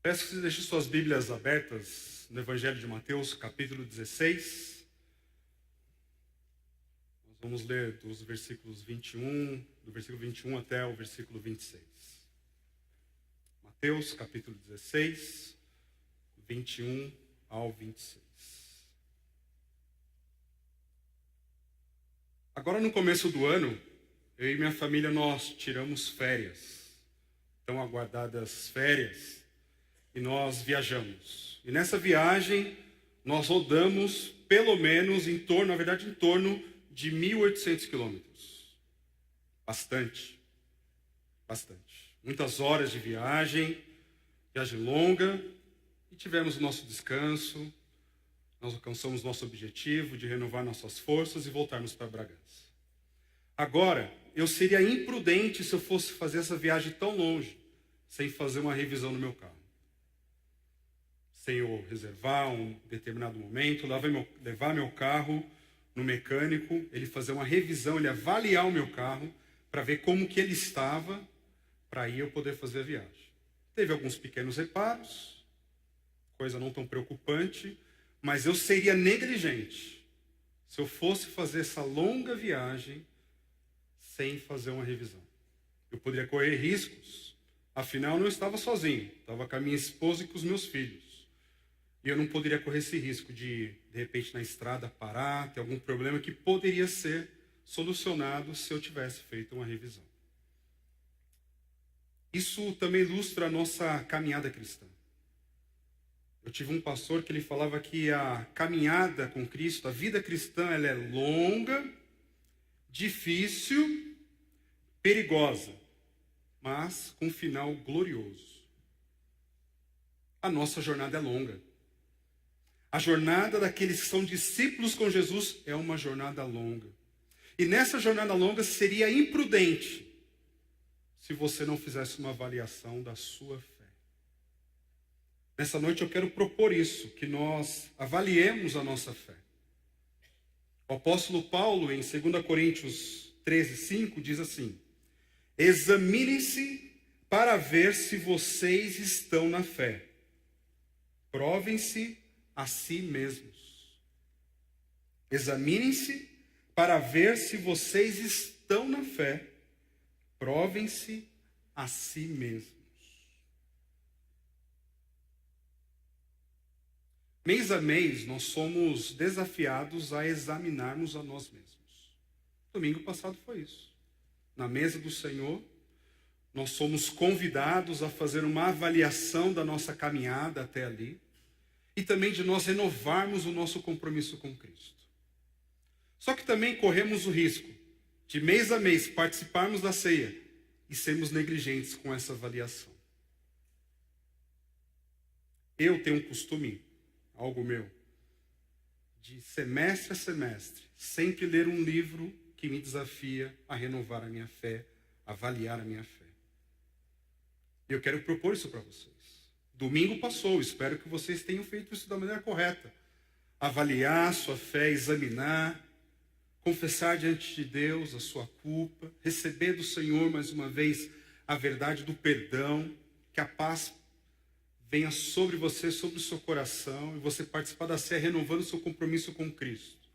Peço que você deixe suas Bíblias abertas no Evangelho de Mateus, capítulo 16. Nós vamos ler dos versículos 21, do versículo 21 até o versículo 26. Mateus, capítulo 16, 21 ao 26. Agora, no começo do ano, eu e minha família, nós tiramos férias. Tão aguardadas férias. E nós viajamos. E nessa viagem, nós rodamos pelo menos em torno de 1.800 quilômetros. Bastante. Muitas horas de viagem longa, e tivemos o nosso descanso. Nós alcançamos nosso objetivo de renovar nossas forças e voltarmos para Bragança. Agora, eu seria imprudente se eu fosse fazer essa viagem tão longe, sem fazer uma revisão no meu carro. Sem eu reservar um determinado momento, levar meu carro no mecânico, ele fazer uma revisão, ele avaliar o meu carro, para ver como que ele estava, para aí eu poder fazer a viagem. Teve alguns pequenos reparos, coisa não tão preocupante, mas eu seria negligente se eu fosse fazer essa longa viagem sem fazer uma revisão. Eu poderia correr riscos, afinal eu não estava sozinho, estava com a minha esposa e com os meus filhos. E eu não poderia correr esse risco de repente, na estrada, parar, ter algum problema que poderia ser solucionado se eu tivesse feito uma revisão. Isso também ilustra a nossa caminhada cristã. Eu tive um pastor que ele falava que a caminhada com Cristo, a vida cristã, ela é longa, difícil, perigosa, mas com um final glorioso. A nossa jornada é longa. A jornada daqueles que são discípulos com Jesus é uma jornada longa. E nessa jornada longa seria imprudente se você não fizesse uma avaliação da sua fé. Nessa noite eu quero propor isso, que nós avaliemos a nossa fé. O apóstolo Paulo, em 2 Coríntios 13:5, diz assim: examinem-se para ver se vocês estão na fé. Provem-se a si mesmos. Examinem-se para ver se vocês estão na fé. Provem-se a si mesmos. Mês a mês, nós somos desafiados a examinarmos a nós mesmos. Domingo passado foi isso. Na mesa do Senhor, nós somos convidados a fazer uma avaliação da nossa caminhada até ali. E também de nós renovarmos o nosso compromisso com Cristo. Só que também corremos o risco de mês a mês participarmos da ceia e sermos negligentes com essa avaliação. Eu tenho um costume, algo meu, de semestre a semestre, sempre ler um livro que me desafia a renovar a minha fé, avaliar a minha fé. E eu quero propor isso para vocês. Domingo passou, espero que vocês tenham feito isso da maneira correta. Avaliar sua fé, examinar, confessar diante de Deus a sua culpa, receber do Senhor mais uma vez a verdade do perdão, que a paz venha sobre você, sobre o seu coração, e você participar da ceia renovando o seu compromisso com Cristo.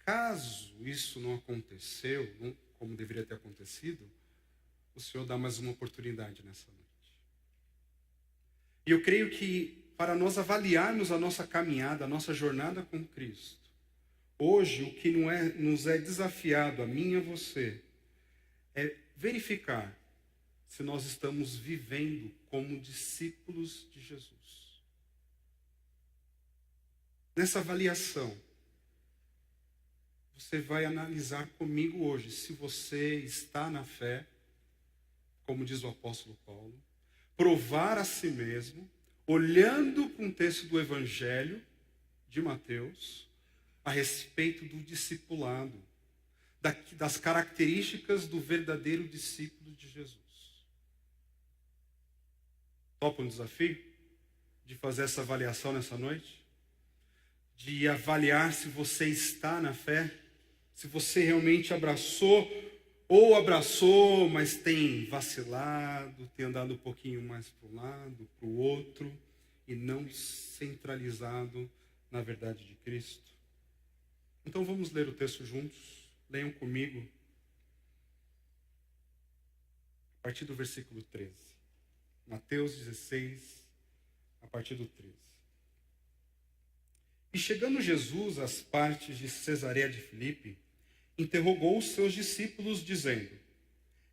Caso isso não aconteceu, como deveria ter acontecido, o Senhor dá mais uma oportunidade nessa noite. E eu creio que para nós avaliarmos a nossa caminhada, a nossa jornada com Cristo, hoje o que nos é desafiado, a mim e a você, é verificar se nós estamos vivendo como discípulos de Jesus. Nessa avaliação, você vai analisar comigo hoje se você está na fé, como diz o apóstolo Paulo, provar a si mesmo, olhando para um texto do Evangelho de Mateus, a respeito do discipulado, das características do verdadeiro discípulo de Jesus. Topa um desafio de fazer essa avaliação nessa noite? De avaliar se você está na fé, se você realmente abraçou ou abraçou, mas tem vacilado, tem andado um pouquinho mais para um lado, para o outro, e não centralizado na verdade de Cristo? Então vamos ler o texto juntos. Leiam comigo. A partir do versículo 13. Mateus 16, a partir do 13. E chegando Jesus às partes de Cesareia de Filipe, interrogou os seus discípulos, dizendo: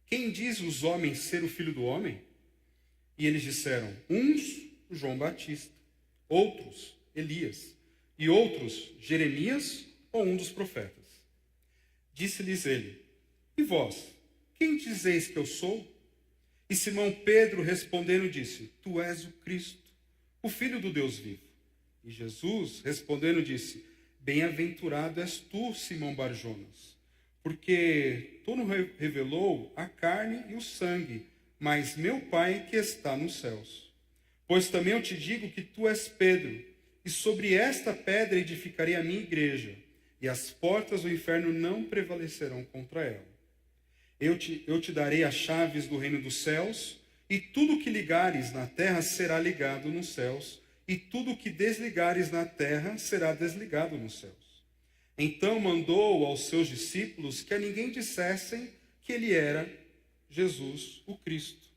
quem diz os homens ser o Filho do Homem? E eles disseram: uns, João Batista, outros, Elias, e outros, Jeremias ou um dos profetas. Disse-lhes ele: e vós, quem dizeis que eu sou? E Simão Pedro respondendo disse: tu és o Cristo, o Filho do Deus vivo. E Jesus respondendo disse: bem-aventurado és tu, Simão Barjonas, porque tu não revelou a carne e o sangue, mas meu Pai que está nos céus. Pois também eu te digo que tu és Pedro, e sobre esta pedra edificarei a minha igreja, e as portas do inferno não prevalecerão contra ela. Eu te darei as chaves do reino dos céus, e tudo que ligares na terra será ligado nos céus, e tudo que desligares na terra será desligado nos céus. Então mandou aos seus discípulos que a ninguém dissessem que ele era Jesus, o Cristo.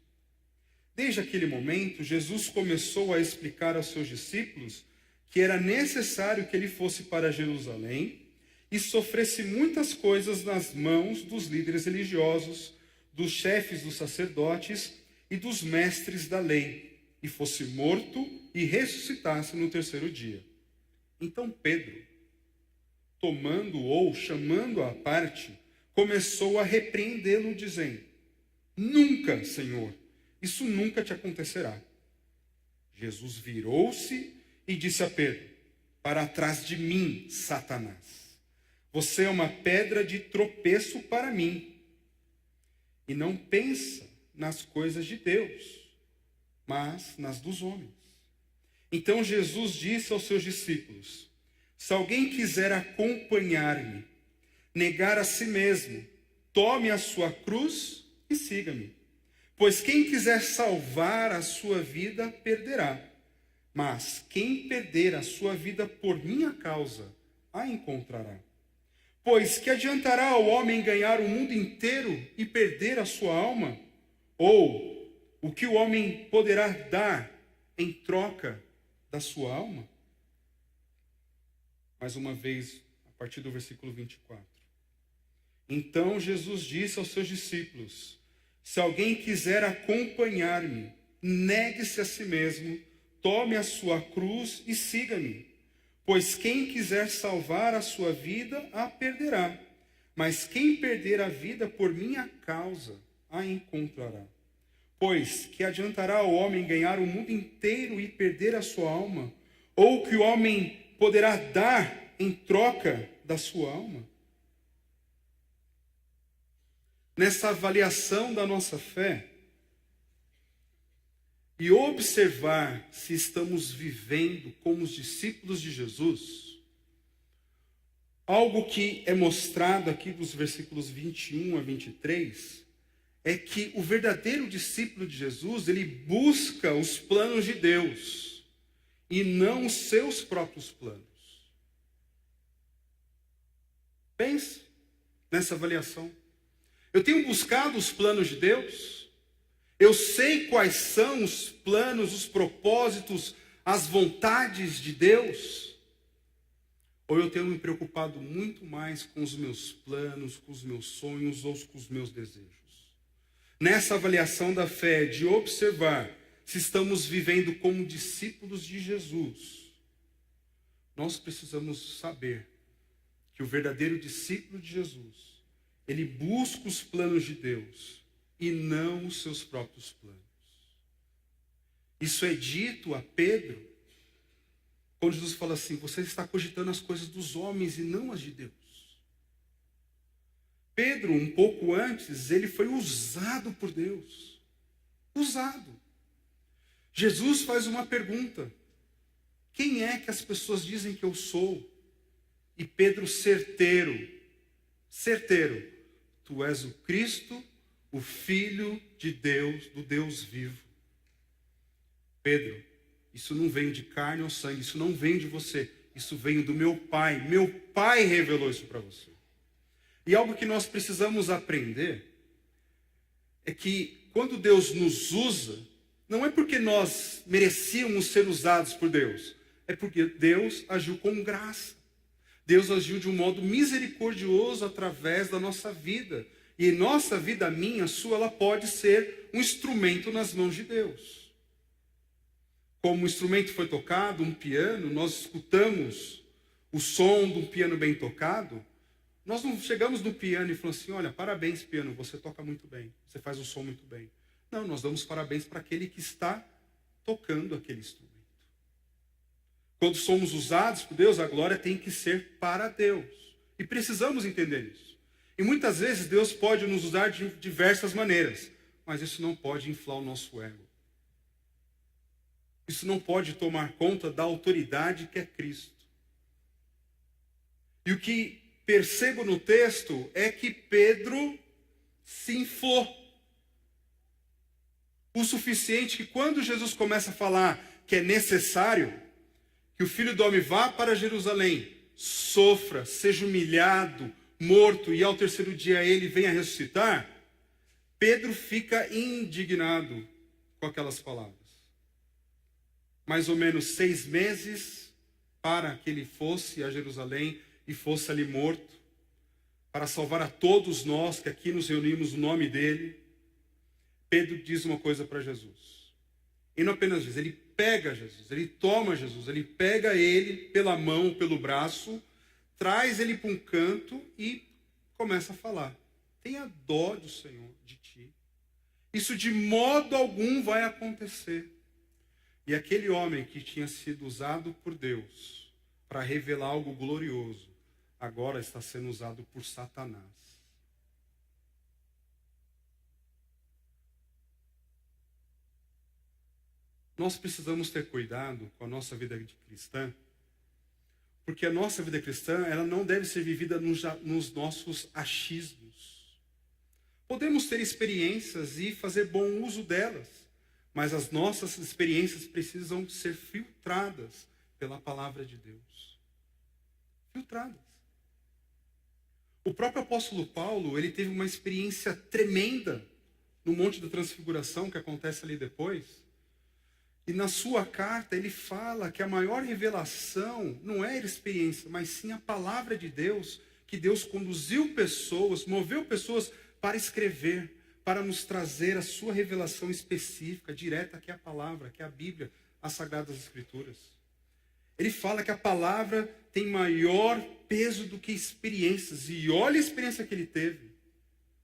Desde aquele momento, Jesus começou a explicar aos seus discípulos que era necessário que ele fosse para Jerusalém e sofresse muitas coisas nas mãos dos líderes religiosos, dos chefes dos sacerdotes e dos mestres da lei, e fosse morto e ressuscitasse no terceiro dia. Então Pedro, tomando-o ou chamando-o à parte, começou a repreendê-lo, dizendo: nunca, Senhor, isso nunca te acontecerá. Jesus virou-se e disse a Pedro: para trás de mim, Satanás. Você é uma pedra de tropeço para mim, e não pensa nas coisas de Deus, mas nas dos homens. Então Jesus disse aos seus discípulos: se alguém quiser acompanhar-me, negar a si mesmo, tome a sua cruz e siga-me. Pois quem quiser salvar a sua vida, perderá. Mas quem perder a sua vida por minha causa, a encontrará. Pois que adiantará ao homem ganhar o mundo inteiro e perder a sua alma? Ou o que o homem poderá dar em troca da sua alma? Mais uma vez, a partir do versículo 24. Então Jesus disse aos seus discípulos: se alguém quiser acompanhar-me, negue-se a si mesmo, tome a sua cruz e siga-me. Pois quem quiser salvar a sua vida, a perderá. Mas quem perder a vida por minha causa, a encontrará. Pois que adiantará ao homem ganhar o mundo inteiro e perder a sua alma? Ou que o homem poderá dar em troca da sua alma? Nessa avaliação da nossa fé, e observar se estamos vivendo como os discípulos de Jesus, algo que é mostrado aqui dos versículos 21 a 23, é que o verdadeiro discípulo de Jesus, ele busca os planos de Deus e não os seus próprios planos. Pense nessa avaliação. Eu tenho buscado os planos de Deus? Eu sei quais são os planos, os propósitos, as vontades de Deus? Ou eu tenho me preocupado muito mais com os meus planos, com os meus sonhos ou com os meus desejos? Nessa avaliação da fé, de observar se estamos vivendo como discípulos de Jesus, nós precisamos saber que o verdadeiro discípulo de Jesus, ele busca os planos de Deus e não os seus próprios planos. Isso é dito a Pedro, quando Jesus fala assim: você está cogitando as coisas dos homens e não as de Deus. Pedro, um pouco antes, ele foi usado por Deus. Usado. Jesus faz uma pergunta: quem é que as pessoas dizem que eu sou? E Pedro, certeiro, tu és o Cristo, o Filho de Deus, do Deus vivo. Pedro, isso não veio de carne ou sangue, isso não vem de você, isso veio do meu Pai. Meu Pai revelou isso para você. E algo que nós precisamos aprender é que quando Deus nos usa, não é porque nós merecíamos ser usados por Deus, é porque Deus agiu com graça. Deus agiu de um modo misericordioso através da nossa vida. E nossa vida, a minha, a sua, ela pode ser um instrumento nas mãos de Deus. Como o instrumento foi tocado, um piano, nós escutamos o som de um piano bem tocado. Nós não chegamos no piano e falamos assim, olha, parabéns piano, você toca muito bem, você faz o som muito bem. Não, nós damos parabéns para aquele que está tocando aquele instrumento. Quando somos usados por Deus, a glória tem que ser para Deus. E precisamos entender isso. E muitas vezes Deus pode nos usar de diversas maneiras, mas isso não pode inflar o nosso ego. Isso não pode tomar conta da autoridade que é Cristo. E o que percebo no texto é que Pedro se inflou. O suficiente que quando Jesus começa a falar que é necessário que o Filho do Homem vá para Jerusalém, sofra, seja humilhado, morto e ao terceiro dia ele venha ressuscitar, Pedro fica indignado com aquelas palavras. Mais ou menos 6 meses para que ele fosse a Jerusalém e fosse ali morto, para salvar a todos nós que aqui nos reunimos no nome dele. Pedro diz uma coisa para Jesus. E não apenas diz, ele pega Jesus, ele toma Jesus, ele pega ele pela mão, pelo braço, traz ele para um canto e começa a falar. Tenha dó do Senhor, de ti. Isso de modo algum vai acontecer. E aquele homem que tinha sido usado por Deus para revelar algo glorioso, agora está sendo usado por Satanás. Nós precisamos ter cuidado com a nossa vida de cristã, porque a nossa vida cristã ela não deve ser vivida nos nossos achismos. Podemos ter experiências e fazer bom uso delas, mas as nossas experiências precisam ser filtradas pela palavra de Deus. Filtradas. O próprio apóstolo Paulo, ele teve uma experiência tremenda no Monte da Transfiguração, que acontece ali depois. E na sua carta ele fala que a maior revelação não é a experiência, mas sim a palavra de Deus, que Deus conduziu pessoas, moveu pessoas para escrever, para nos trazer a sua revelação específica, direta, que é a palavra, que é a Bíblia, as Sagradas Escrituras. Ele fala que a palavra tem maior peso do que experiências. E olha a experiência que ele teve.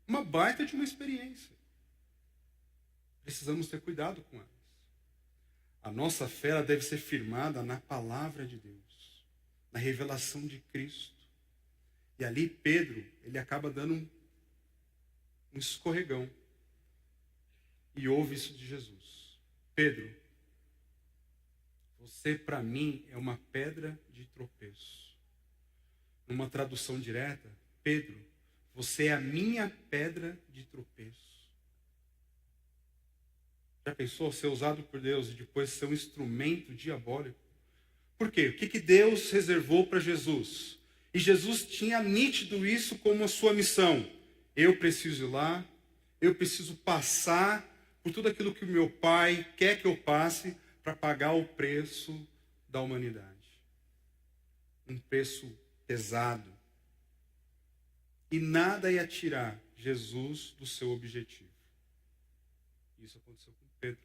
Uma baita de uma experiência. Precisamos ter cuidado com elas. A nossa fé ela deve ser firmada na palavra de Deus, na revelação de Cristo. E ali Pedro, ele acaba dando um escorregão. E ouve isso de Jesus. Pedro, você para mim é uma pedra de tropeço. Numa tradução direta, Pedro, você é a minha pedra de tropeço. Já pensou ser usado por Deus e depois ser um instrumento diabólico? Por quê? O que Deus reservou para Jesus? E Jesus tinha nítido isso como a sua missão. Eu preciso ir lá, eu preciso passar por tudo aquilo que o meu Pai quer que eu passe para pagar o preço da humanidade. Um preço pesado. E nada ia tirar Jesus do seu objetivo. Isso aconteceu com Pedro.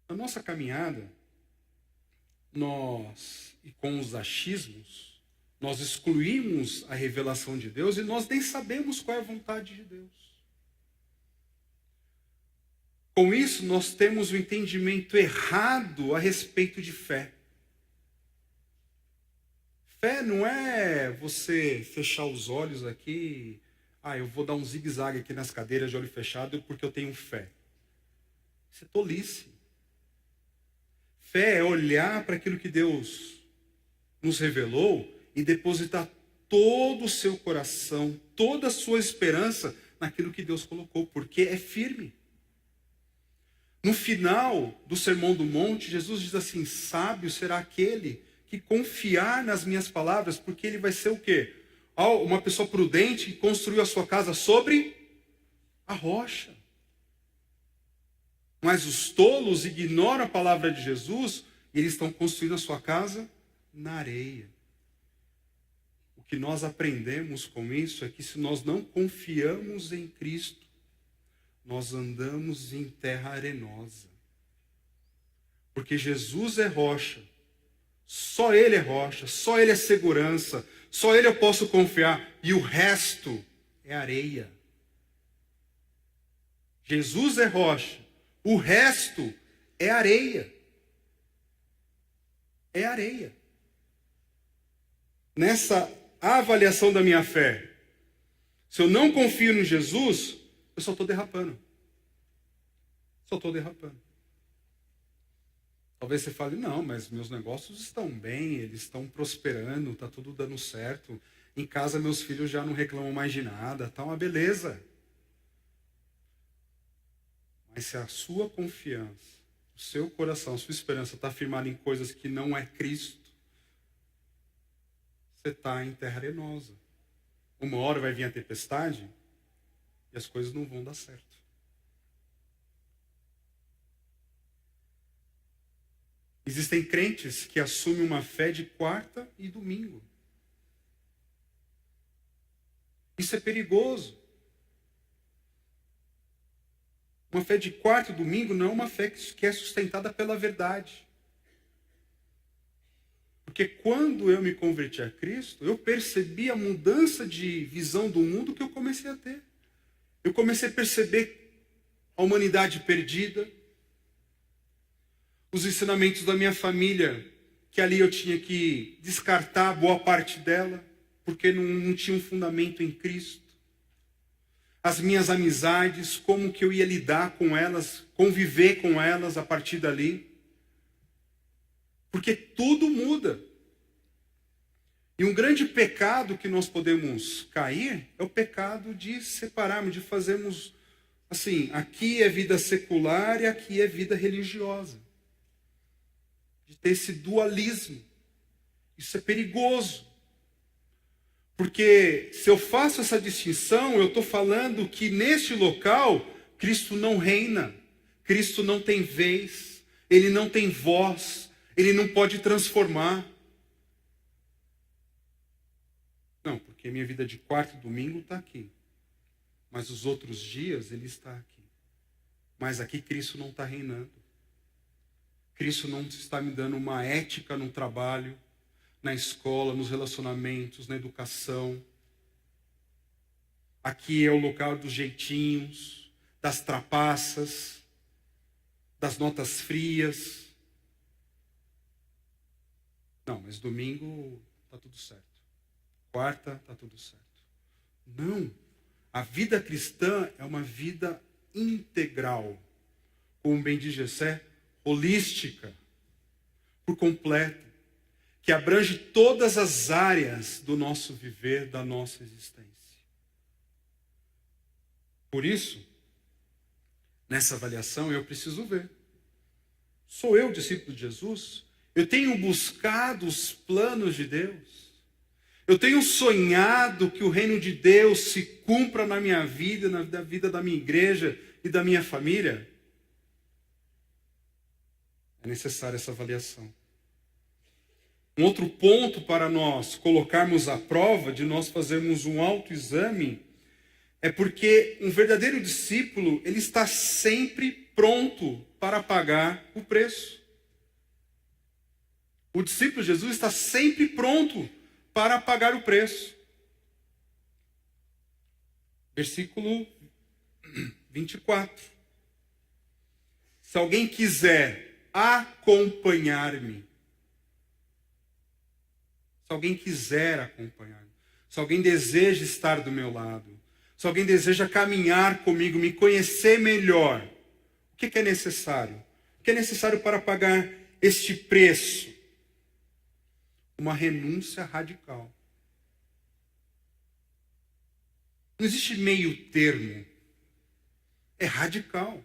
Na nossa caminhada, e com os achismos, nós excluímos a revelação de Deus e nós nem sabemos qual é a vontade de Deus. Com isso, nós temos o entendimento errado a respeito de fé. Fé não é você fechar os olhos aqui, eu vou dar um zigue-zague aqui nas cadeiras de olho fechado porque eu tenho fé. Isso é tolice. Fé é olhar para aquilo que Deus nos revelou e depositar todo o seu coração, toda a sua esperança naquilo que Deus colocou, porque é firme. No final do Sermão do Monte, Jesus diz assim: sábio será aquele que confiar nas minhas palavras, porque ele vai ser o quê? Uma pessoa prudente que construiu a sua casa sobre a rocha. Mas os tolos ignoram a palavra de Jesus e eles estão construindo a sua casa na areia. O que nós aprendemos com isso é que se nós não confiamos em Cristo, nós andamos em terra arenosa. Porque Jesus é rocha. Só Ele é rocha, só Ele é segurança, só Ele eu posso confiar. E o resto é areia. Jesus é rocha, o resto é areia. É areia. Nessa avaliação da minha fé, se eu não confio em Jesus, eu só estou derrapando. Só estou derrapando. Talvez você fale: não, mas meus negócios estão bem, eles estão prosperando, está tudo dando certo. Em casa meus filhos já não reclamam mais de nada, está uma beleza. Mas se a sua confiança, o seu coração, a sua esperança está firmada em coisas que não é Cristo, você está em terra arenosa. Uma hora vai vir a tempestade e as coisas não vão dar certo. Existem crentes que assumem uma fé de quarta e domingo. Isso é perigoso. Uma fé de quarta e domingo não é uma fé que é sustentada pela verdade. Porque quando eu me converti a Cristo, eu percebi a mudança de visão do mundo que eu comecei a ter. Eu comecei a perceber a humanidade perdida, os ensinamentos da minha família, que ali eu tinha que descartar boa parte dela, porque não tinha um fundamento em Cristo. As minhas amizades, como que eu ia lidar com elas, conviver com elas a partir dali. Porque tudo muda. E um grande pecado que nós podemos cair é o pecado de separarmos, de fazermos assim: aqui é vida secular e aqui é vida religiosa. De ter esse dualismo. Isso é perigoso. Porque se eu faço essa distinção, eu estou falando que neste local, Cristo não reina. Cristo não tem vez. Ele não tem voz. Ele não pode transformar. Não, porque minha vida de quarta e domingo está aqui. Mas os outros dias ele está aqui. Mas aqui Cristo não está reinando. Cristo não está me dando uma ética no trabalho, na escola, nos relacionamentos, na educação. Aqui é o local dos jeitinhos, das trapaças, das notas frias. Não, mas domingo está tudo certo. Quarta está tudo certo. Não. A vida cristã é uma vida integral. Como bem diz Gessé, holística, por completo, que abrange todas as áreas do nosso viver, da nossa existência. Por isso, nessa avaliação eu preciso ver. Sou eu discípulo de Jesus? Eu tenho buscado os planos de Deus? Eu tenho sonhado que o reino de Deus se cumpra na minha vida, na vida da minha igreja e da minha família? É necessária essa avaliação. Um outro ponto para nós colocarmos à prova, de nós fazermos um autoexame, é porque um verdadeiro discípulo, ele está sempre pronto para pagar o preço. O discípulo de Jesus está sempre pronto para pagar o preço. Versículo 24. Se alguém quiser acompanhar-me, se alguém quiser acompanhar-me, se alguém deseja estar do meu lado, se alguém deseja caminhar comigo, me conhecer melhor, o que é necessário? O que é necessário para pagar este preço? Uma renúncia radical. Não existe meio termo. É radical.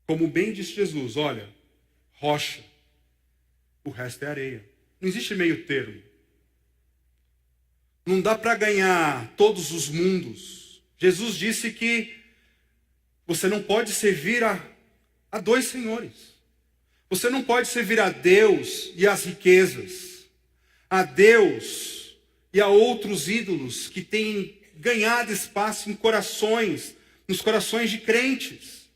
Como bem disse Jesus, olha, rocha, o resto é areia. Não existe meio termo. Não dá para ganhar todos os mundos. Jesus disse que você não pode servir a dois senhores. Você não pode servir a Deus e às riquezas, a Deus e a outros ídolos que têm ganhado espaço em corações, nos corações de crentes.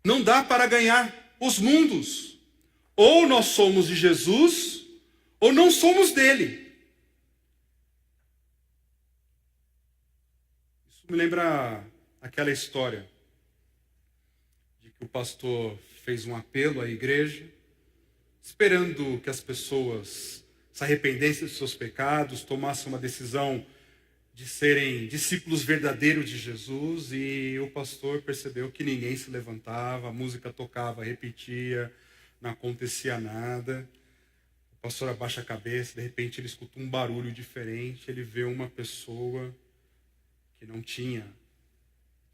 Não dá para ganhar os mundos. Ou nós somos de Jesus, ou não somos dele. Isso me lembra aquela história de que o pastor fez um apelo à igreja, esperando que as pessoas se arrependessem dos seus pecados, tomassem uma decisão de serem discípulos verdadeiros de Jesus, e o pastor percebeu que ninguém se levantava, a música tocava, repetia, não acontecia nada. O pastor abaixa a cabeça, de repente ele escuta um barulho diferente, ele vê uma pessoa que não tinha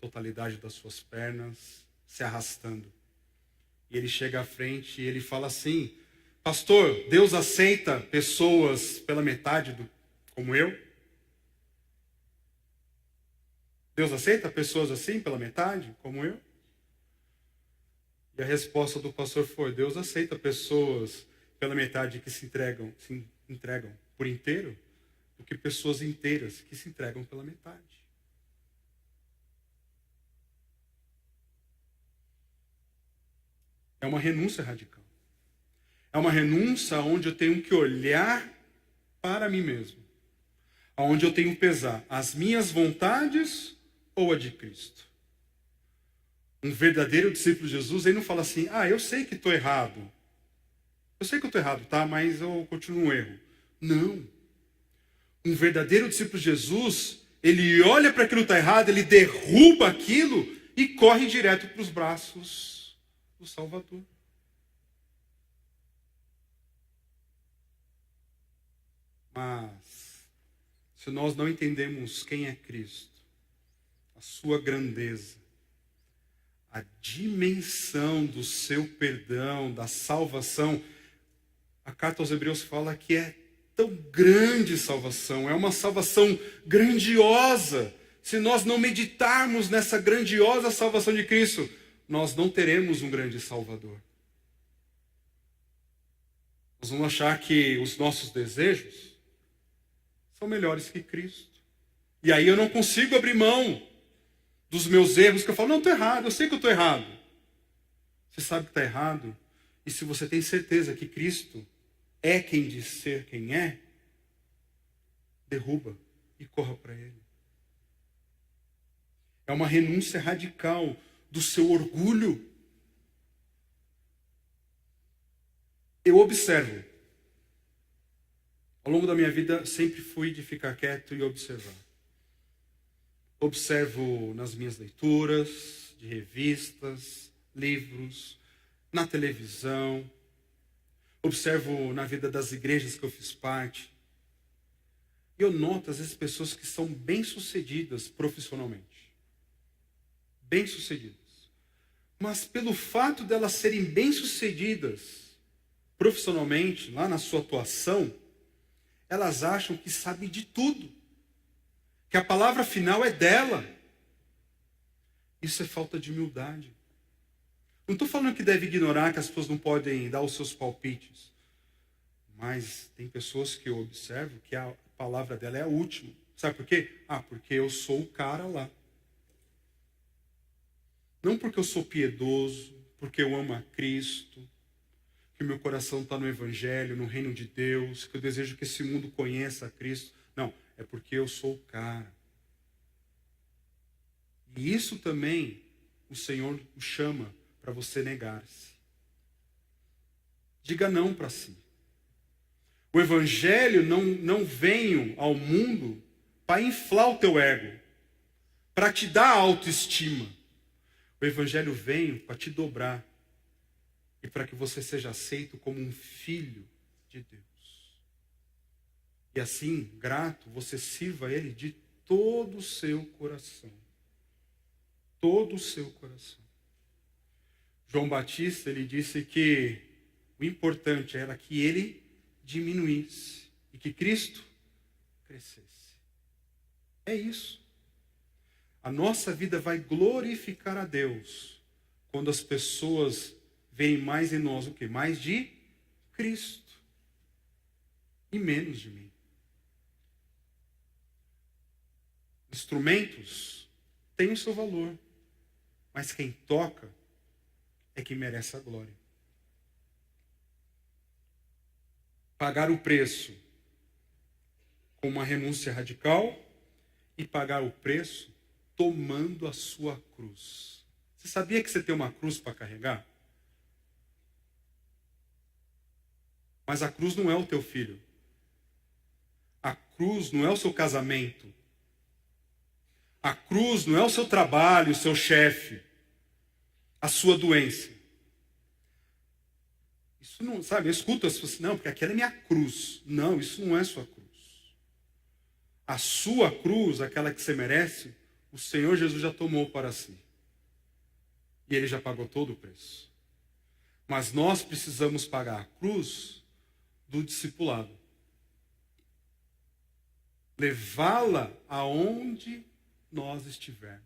totalidade das suas pernas se arrastando. E ele chega à frente e ele fala assim: pastor, Deus aceita pessoas pela metade como eu? Deus aceita pessoas assim pela metade, como eu? E a resposta do pastor foi: Deus aceita pessoas pela metade que se entregam por inteiro, do que pessoas inteiras que se entregam pela metade. É uma renúncia radical. É uma renúncia onde eu tenho que olhar para mim mesmo. Onde eu tenho que pesar as minhas vontades ou a de Cristo. Um verdadeiro discípulo de Jesus, ele não fala assim: eu sei que estou errado. Eu sei que eu estou errado, tá? Mas eu continuo no erro. Não. Um verdadeiro discípulo de Jesus, ele olha para aquilo que está errado, ele derruba aquilo e corre direto para os braços do Salvador. Mas, se nós não entendemos quem é Cristo, a sua grandeza, a dimensão do seu perdão, da salvação, a carta aos Hebreus fala que é tão grande salvação, é uma salvação grandiosa. Se nós não meditarmos nessa grandiosa salvação de Cristo, nós não teremos um grande Salvador. Nós vamos achar que os nossos desejos são melhores que Cristo. E aí eu não consigo abrir mão dos meus erros, que eu falo: não, estou errado, eu sei que eu estou errado. Você sabe que está errado? E se você tem certeza que Cristo é quem diz ser quem é, derruba e corra para Ele. É uma renúncia radical do seu orgulho. Eu observo. Ao longo da minha vida, sempre fui de ficar quieto e observar. Observo nas minhas leituras, de revistas, livros, na televisão. Observo na vida das igrejas que eu fiz parte. E eu noto, às vezes, pessoas que são bem-sucedidas profissionalmente. Bem-sucedidas. Mas pelo fato delas serem bem-sucedidas profissionalmente, lá na sua atuação, elas acham que sabem de tudo. Que a palavra final é dela. Isso é falta de humildade. Não estou falando que deve ignorar, que as pessoas não podem dar os seus palpites. Mas tem pessoas que eu observo que a palavra dela é a última. Sabe por quê? Porque eu sou o cara lá. Não porque eu sou piedoso, porque eu amo a Cristo, que meu coração está no Evangelho, no reino de Deus, que eu desejo que esse mundo conheça a Cristo. Não, é porque eu sou o cara. E isso também o Senhor o chama para você negar-se. Diga não para si. O Evangelho não veio ao mundo para inflar o teu ego, para te dar autoestima. O Evangelho veio para te dobrar e para que você seja aceito como um filho de Deus. E assim, grato, você sirva Ele de todo o seu coração. Todo o seu coração. João Batista, ele disse que o importante era que ele diminuísse e que Cristo crescesse. É isso. A nossa vida vai glorificar a Deus quando as pessoas veem mais em nós o quê? Mais de Cristo e menos de mim. Instrumentos têm o seu valor, mas quem toca é que merece a glória. Pagar o preço com uma renúncia radical e pagar o preço tomando a sua cruz. Você sabia que você tem uma cruz para carregar? Mas a cruz não é o teu filho. A cruz não é o seu casamento. A cruz não é o seu trabalho, o seu chefe, a sua doença. Isso não, sabe, eu escuto as pessoas assim, não, porque aquela é minha cruz. Não, isso não é sua cruz. A sua cruz, aquela que você merece, o Senhor Jesus já tomou para si. E Ele já pagou todo o preço. Mas nós precisamos pagar a cruz do discipulado. Levá-la aonde nós estivermos.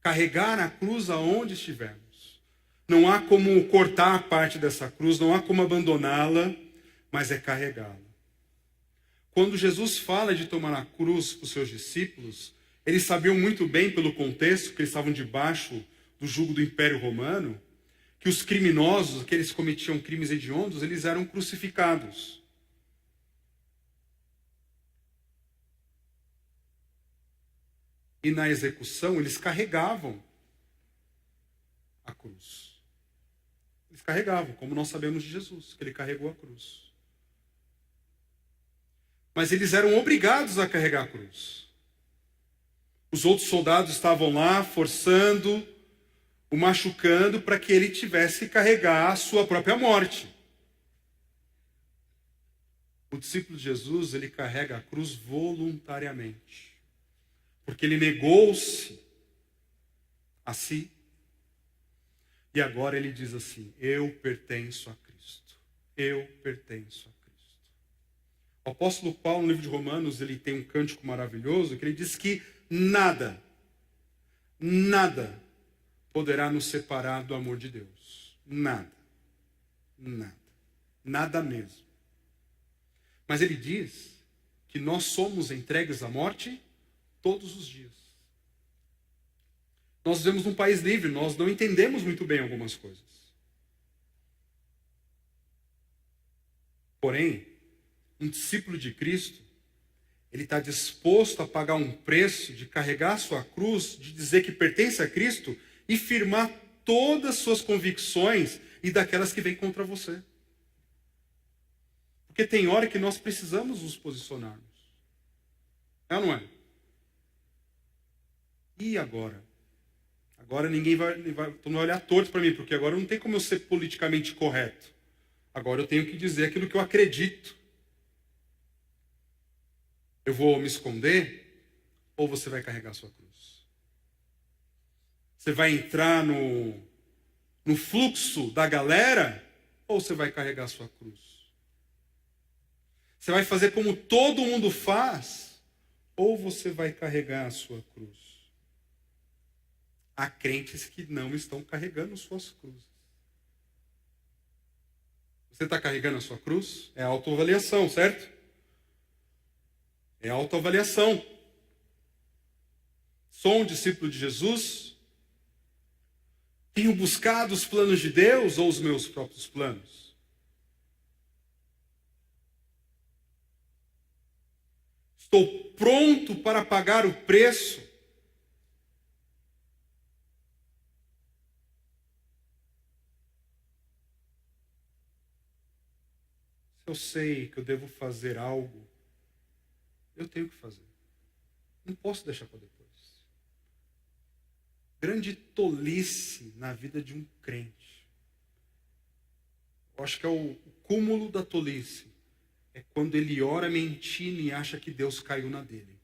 Carregar a cruz aonde estivermos. Não há como cortar parte dessa cruz, não há como abandoná-la, mas é carregá-la. Quando Jesus fala de tomar a cruz para os seus discípulos, eles sabiam muito bem, pelo contexto, que eles estavam debaixo do jugo do Império Romano, que os criminosos, aqueles que cometiam crimes hediondos, eles eram crucificados. E na execução, eles carregavam a cruz. Eles carregavam, como nós sabemos de Jesus, que ele carregou a cruz. Mas eles eram obrigados a carregar a cruz. Os outros soldados estavam lá, forçando, o machucando, para que ele tivesse que carregar a sua própria morte. O discípulo de Jesus, ele carrega a cruz voluntariamente. Porque ele negou-se a si. E agora ele diz assim, eu pertenço a Cristo. Eu pertenço a Cristo. O apóstolo Paulo, no livro de Romanos, ele tem um cântico maravilhoso, que ele diz que nada poderá nos separar do amor de Deus. Nada. Nada mesmo. Mas ele diz que nós somos entregues à morte todos os dias. Nós vivemos num país livre, nós não entendemos muito bem algumas coisas. Porém, um discípulo de Cristo, ele está disposto a pagar um preço de carregar a sua cruz, de dizer que pertence a Cristo e firmar todas as suas convicções e daquelas que vêm contra você. Porque tem hora que nós precisamos nos posicionarmos. É ou não é? E agora? Agora ninguém vai olhar torto para mim, porque agora não tem como eu ser politicamente correto. Agora eu tenho que dizer aquilo que eu acredito. Eu vou me esconder ou você vai carregar a sua cruz? Você vai entrar no fluxo da galera ou você vai carregar a sua cruz? Você vai fazer como todo mundo faz ou você vai carregar a sua cruz? Há crentes que não estão carregando suas cruzes. Você está carregando a sua cruz? É autoavaliação, certo? É autoavaliação. Sou um discípulo de Jesus? Tenho buscado os planos de Deus ou os meus próprios planos? Estou pronto para pagar o preço? Se eu sei que eu devo fazer algo, eu tenho que fazer. Não posso deixar para depois. Grande tolice na vida de um crente. Eu acho que é o cúmulo da tolice. é quando ele ora mentindo e acha que Deus caiu na dele.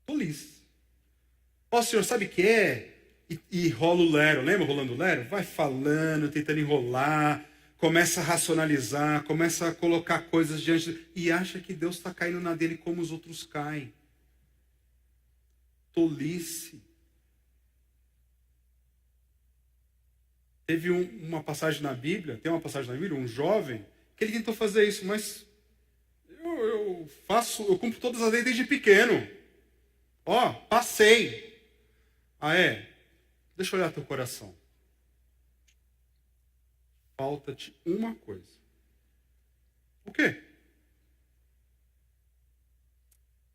Tolice. Ó, senhor, sabe o que é? E rola o lero, lembra rolando o lero? Vai falando, tentando enrolar, começa a racionalizar, começa a colocar coisas diante e acha que Deus está caindo na dele como os outros caem. Tolice. Teve uma passagem na Bíblia, tem uma passagem na Bíblia, um jovem, que ele tentou fazer isso, mas eu cumpro todas as leis desde pequeno. Ó, passei. Ah, é? Deixa eu olhar teu coração. Falta-te uma coisa. O quê?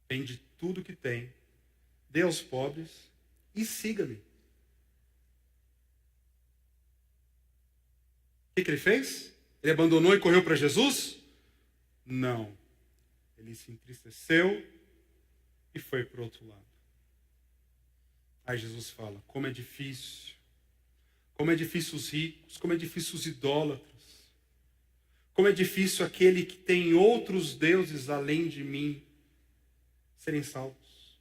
Vende tudo que tem, dê aos pobres e siga-me. O que ele fez? Ele abandonou e correu para Jesus? Não. Ele se entristeceu e foi para o outro lado. Aí Jesus fala, como é difícil os ricos, como é difícil os idólatras, como é difícil aquele que tem outros deuses além de mim serem salvos.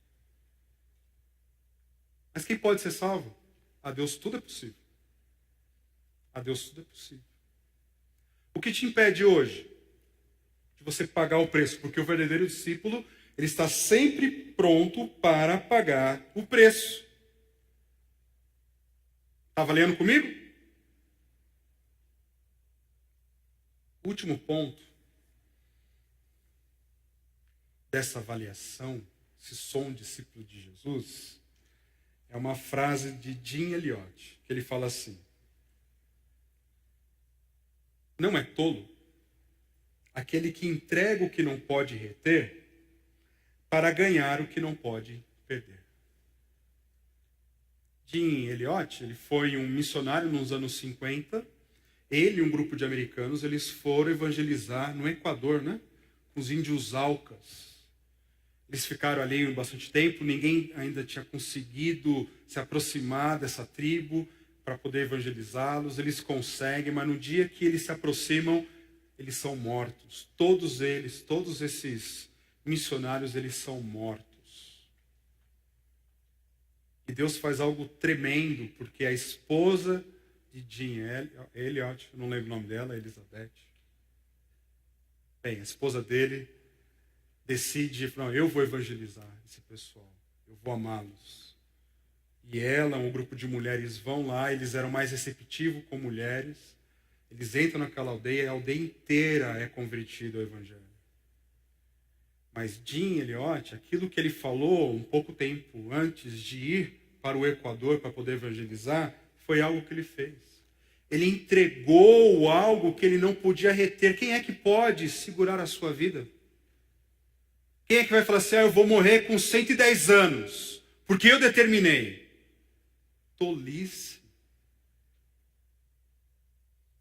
Mas quem pode ser salvo? A Deus tudo é possível. A Deus tudo é possível. O que te impede hoje de você pagar o preço? Porque o verdadeiro discípulo, ele está sempre pronto para pagar o preço. Está avaliando comigo? Último ponto dessa avaliação, se sou um discípulo de Jesus, é uma frase de Jim Elliot, que ele fala assim: não é tolo aquele que entrega o que não pode reter para ganhar o que não pode perder. Jim Elliot, ele foi um missionário nos anos 50. Ele e um grupo de americanos, eles foram evangelizar no Equador, né? Com os índios Aucas. Eles ficaram ali bastante tempo, ninguém ainda tinha conseguido se aproximar dessa tribo para poder evangelizá-los. Eles conseguem, mas no dia que eles se aproximam, eles são mortos. Todos eles, todos esses missionários, eles são mortos. E Deus faz algo tremendo, porque a esposa de Jim Elliot, eu não lembro o nome dela, Elizabeth. Bem, a esposa dele decide, não, eu vou evangelizar esse pessoal, eu vou amá-los. E ela, um grupo de mulheres vão lá, eles eram mais receptivos com mulheres, eles entram naquela aldeia e a aldeia inteira é convertida ao evangelho. Mas Jim Elliot, aquilo que ele falou um pouco tempo antes de ir para o Equador para poder evangelizar, foi algo que ele fez. Ele entregou algo que ele não podia reter. Quem é que pode segurar a sua vida? Quem é que vai falar assim, eu vou morrer com 110 anos, porque eu determinei? Tolice.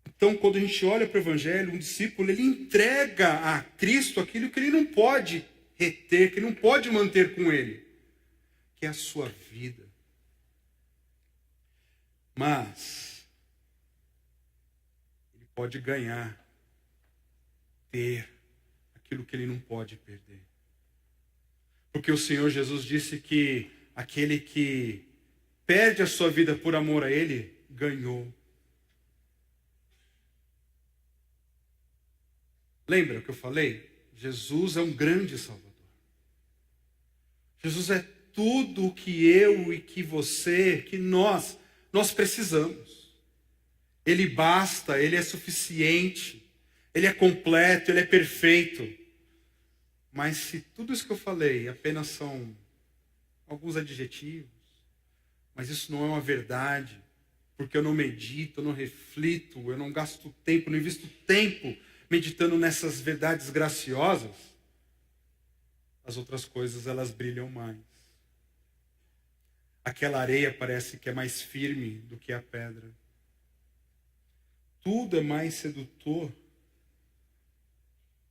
Então, quando a gente olha para o Evangelho, um discípulo, ele entrega a Cristo aquilo que ele não pode reter, que ele não pode manter com ele, que é a sua vida. Mas, ele pode ganhar, ter aquilo que ele não pode perder. Porque o Senhor Jesus disse que aquele que perde a sua vida por amor a Ele, ganhou. Lembra que eu falei? Jesus é um grande Salvador. Jesus é tudo o que eu e que você, que nós precisamos. Ele basta, Ele é suficiente, Ele é completo, Ele é perfeito. Mas se tudo isso que eu falei apenas são alguns adjetivos, mas isso não é uma verdade, porque eu não medito, eu não reflito, eu não gasto tempo, não invisto tempo meditando nessas verdades graciosas, as outras coisas elas brilham mais. Aquela areia parece que é mais firme do que a pedra. Tudo é mais sedutor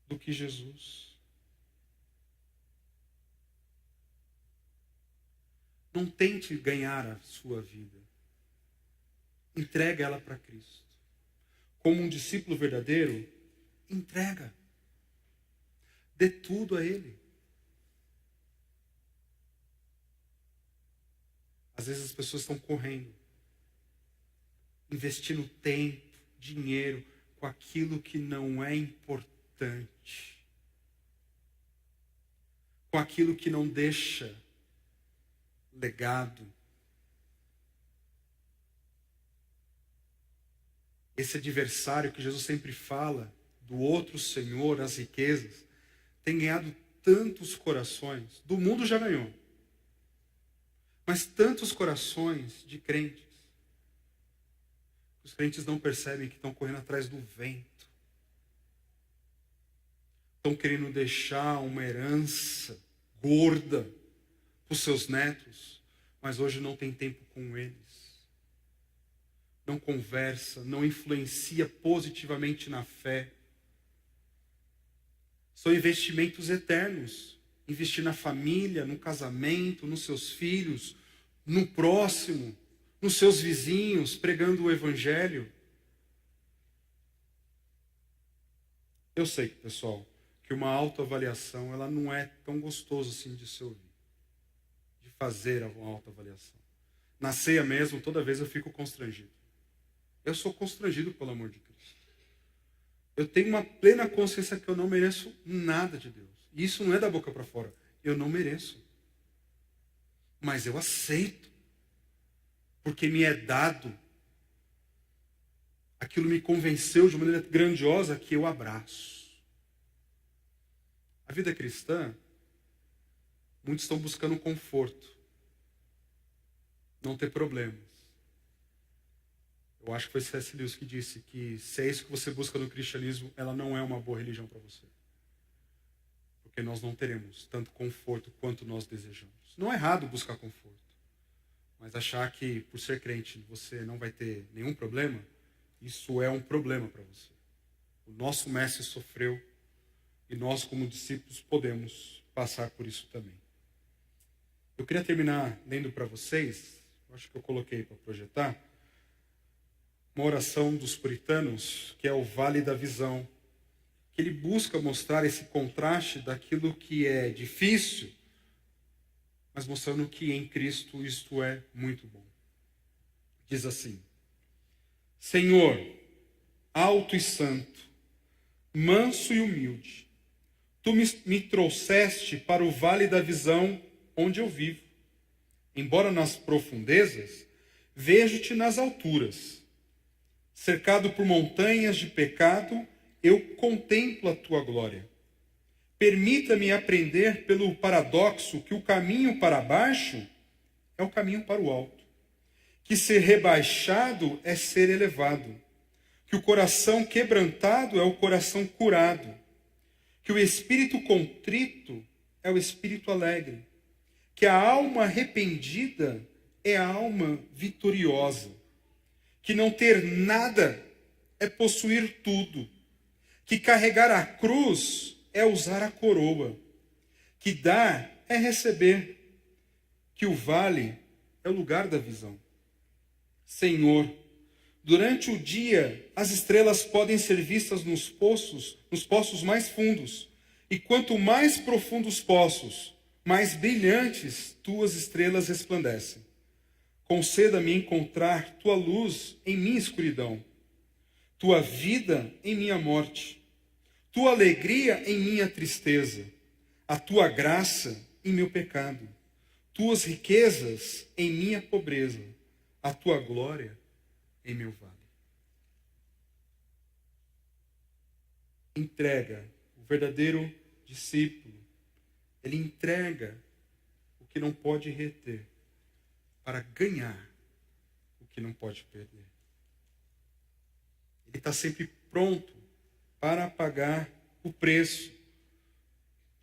do que Jesus. Não tente ganhar a sua vida. Entrega ela para Cristo. como um discípulo verdadeiro, entrega. Dê tudo a Ele. Às vezes as pessoas estão correndo, investindo tempo, dinheiro, com aquilo que não é importante, com aquilo que não deixa legado. Esse adversário que Jesus sempre fala, do outro senhor, as riquezas, tem ganhado tantos corações. Do mundo já ganhou, mas tantos corações de crentes. Os crentes não percebem que estão correndo atrás do vento. Estão querendo deixar uma herança gorda para os seus netos, mas hoje não tem tempo com eles. Não conversa, não influencia positivamente na fé. São investimentos eternos. Investir na família, no casamento, nos seus filhos, no próximo, nos seus vizinhos, pregando o evangelho. Eu sei, pessoal, que uma autoavaliação, ela não é tão gostoso assim de se ouvir, de fazer uma autoavaliação. Na ceia mesmo, toda vez eu fico constrangido. Eu sou constrangido pelo amor de Cristo. Eu tenho uma plena consciência que eu não mereço nada de Deus. E isso não é da boca para fora. Eu não mereço. Mas eu aceito. Porque me é dado. Aquilo me convenceu de maneira grandiosa que eu abraço. A vida cristã, muitos estão buscando conforto. Não ter problemas. Eu acho que foi C.S. Lewis que disse que se é isso que você busca no cristianismo, ela não é uma boa religião para você. Porque nós não teremos tanto conforto quanto nós desejamos. Não é errado buscar conforto. Mas achar que por ser crente você não vai ter nenhum problema, isso é um problema para você. O nosso mestre sofreu e nós como discípulos podemos passar por isso também. Eu queria terminar lendo para vocês, acho que eu coloquei para projetar, uma oração dos puritanos, que é o Vale da Visão, que ele busca mostrar esse contraste daquilo que é difícil, mas mostrando que em Cristo isto é muito bom. Diz assim: Senhor, alto e santo, manso e humilde, tu me trouxeste para o Vale da Visão onde eu vivo. Embora nas profundezas, vejo-te nas alturas. Cercado por montanhas de pecado, eu contemplo a tua glória. Permita-me aprender pelo paradoxo que o caminho para baixo é o caminho para o alto. Que ser rebaixado é ser elevado. Que o coração quebrantado é o coração curado. Que o espírito contrito é o espírito alegre. Que a alma arrependida é a alma vitoriosa. Que não ter nada é possuir tudo. Que carregar a cruz é usar a coroa. Que dar é receber. Que o vale é o lugar da visão. Senhor, durante o dia as estrelas podem ser vistas nos poços mais fundos. E quanto mais profundos os poços, mais brilhantes tuas estrelas resplandecem. Conceda-me encontrar tua luz em minha escuridão, tua vida em minha morte, tua alegria em minha tristeza, a tua graça em meu pecado, tuas riquezas em minha pobreza, a tua glória em meu vale. Entrega, o verdadeiro discípulo, ele entrega o que não pode reter, para ganhar o que não pode perder. Ele está sempre pronto para pagar o preço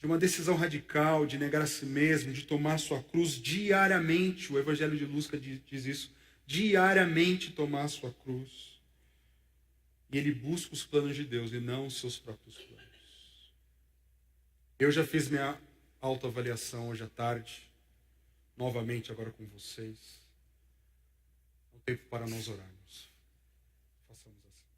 de uma decisão radical, de negar a si mesmo, de tomar sua cruz diariamente. O Evangelho de Lucas diz isso. Diariamente tomar sua cruz. E ele busca os planos de Deus e não os seus próprios planos. Eu já fiz minha autoavaliação hoje à tarde. Novamente agora com vocês. É um tempo para nós orarmos. Façamos assim.